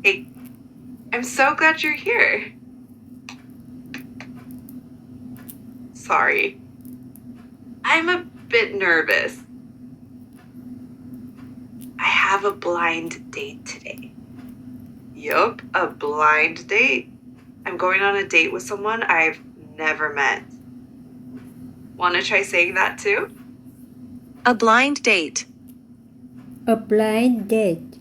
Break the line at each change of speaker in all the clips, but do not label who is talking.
Hey, I'm so glad you're here. Sorry. I'm a bit nervous. I have a blind date today. Yup, a blind date. I'm going on a date with someone I've never met. Want to try saying that too?
A blind date.
A blind date.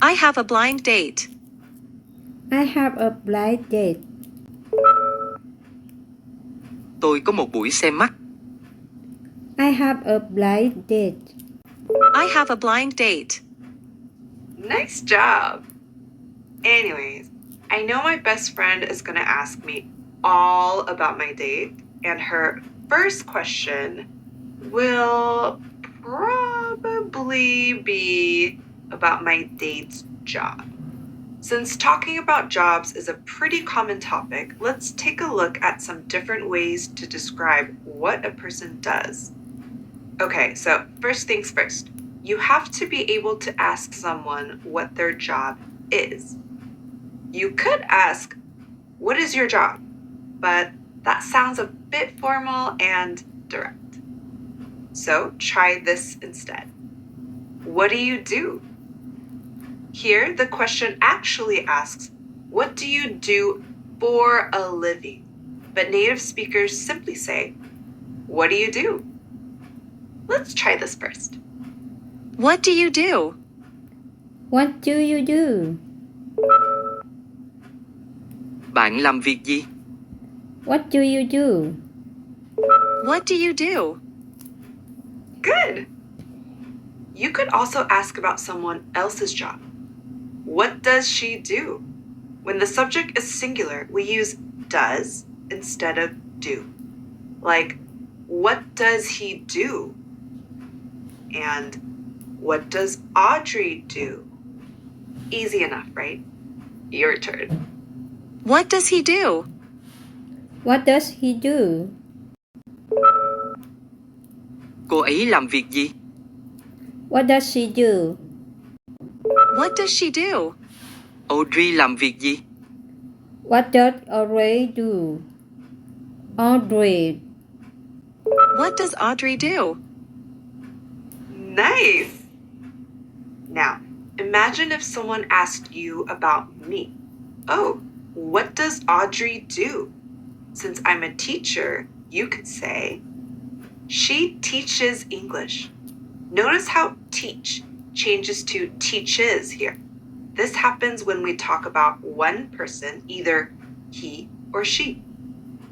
I have a blind date.
I have a blind date.
Tôi có một buổi xem mắt.
I have a blind date.
I have a blind date.
Nice job. Anyways, I know my best friend is going to ask me all about my date, and her first question will probably be about my date's job. Since talking about jobs is a pretty common topic, let's take a look at some different ways to describe what a person does. Okay, so first things first. You have to be able to ask someone what their job is. You could ask, "What is your job?" But that sounds a bit formal and direct. So try this instead. What do you do? Here, the question actually asks, what do you do for a living? But native speakers simply say, what do you do? Let's try this first.
What do you do?
What do you do?
Bạn làm việc gì?
What do you do?
What do you do?
Good. You could also ask about someone else's job. What does she do? When the subject is singular, we use does instead of do. Like, what does he do? And what does Audrey do? Easy enough, right? Your turn.
What does he do?
What does he do?
Cô ấy làm việc gì?
What does she do?
What does she do?
Audrey làm việc gì?
What does Audrey do? Audrey.
What does Audrey do?
Nice. Now, imagine if someone asked you about me. Oh, what does Audrey do? Since I'm a teacher, you could say, she teaches English. Notice how teach changes to teaches here. This happens when we talk about one person, either he or she.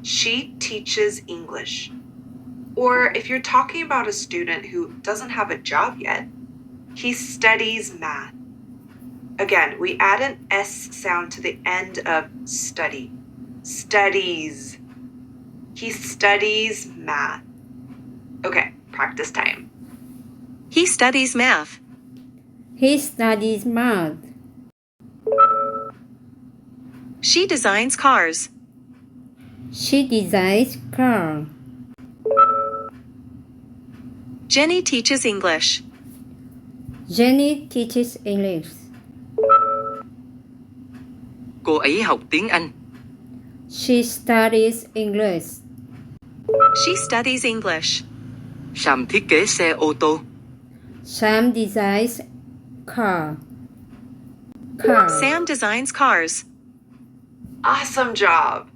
She teaches English. Or if you're talking about a student who doesn't have a job yet, he studies math. Again, we add an S sound to the end of study. Studies. He studies math. Okay, practice time.
He studies math.
He studies math.
She designs cars.
She designs car.
Jenny teaches English.
Jenny teaches English.
Cô ấy học tiếng Anh.
She studies English.
She studies English.
Sam thiết kế xe ô tô.
Sam designs car. Car.
Sam designs cars.
Awesome job.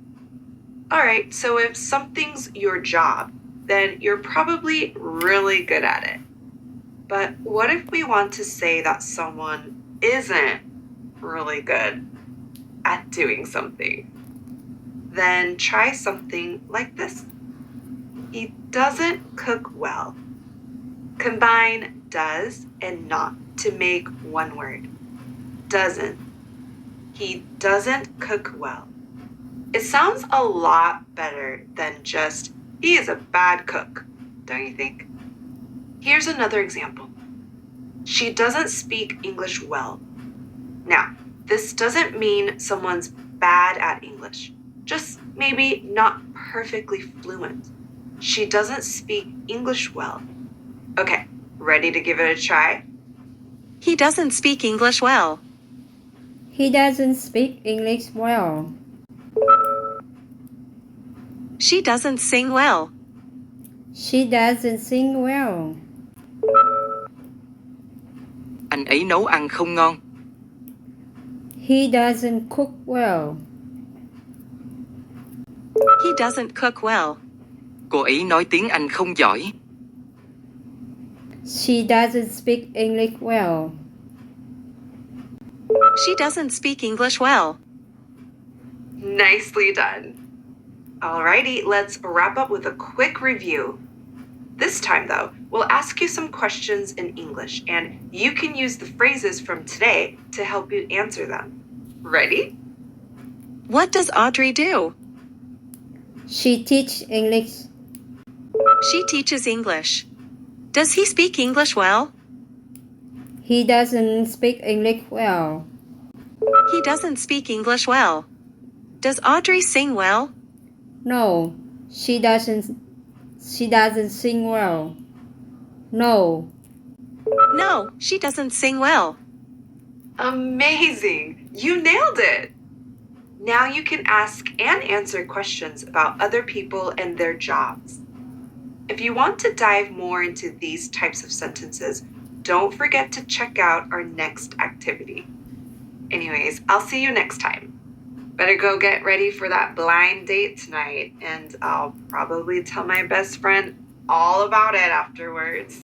All right, so if something's your job, then you're probably really good at it. But what if we want to say that someone isn't really good at doing something? Then try something like this. He doesn't cook well. Combine does and not to make one word. Doesn't. He doesn't cook well. It sounds a lot better than just, he is a bad cook, don't you think? Here's another example. She doesn't speak English well. Now, this doesn't mean someone's bad at English, just maybe not perfectly fluent. She doesn't speak English well. Okay, ready to give it a try?
He doesn't speak English well.
He doesn't speak English well.
She doesn't sing well.
She doesn't sing well.
Anh ấy nấu ăn không ngon.
He doesn't cook well.
He doesn't cook well.
Cô ấy nói tiếng Anh không giỏi.
She doesn't speak English well.
She doesn't speak English well.
Nicely done. Alrighty, let's wrap up with a quick review. This time, though, we'll ask you some questions in English, and you can use the phrases from today to help you answer them. Ready?
What does Audrey do?
She teaches English.
She teaches English. Does he speak English well?
He doesn't speak English well.
He doesn't speak English well. Does Audrey sing well?
No, she doesn't. She doesn't sing well. No.
No, she doesn't sing well.
Amazing! You nailed it! Now you can ask and answer questions about other people and their jobs. If you want to dive more into these types of sentences, don't forget to check out our next activity. Anyways, I'll see you next time. Better go get ready for that blind date tonight, and I'll probably tell my best friend all about it afterwards.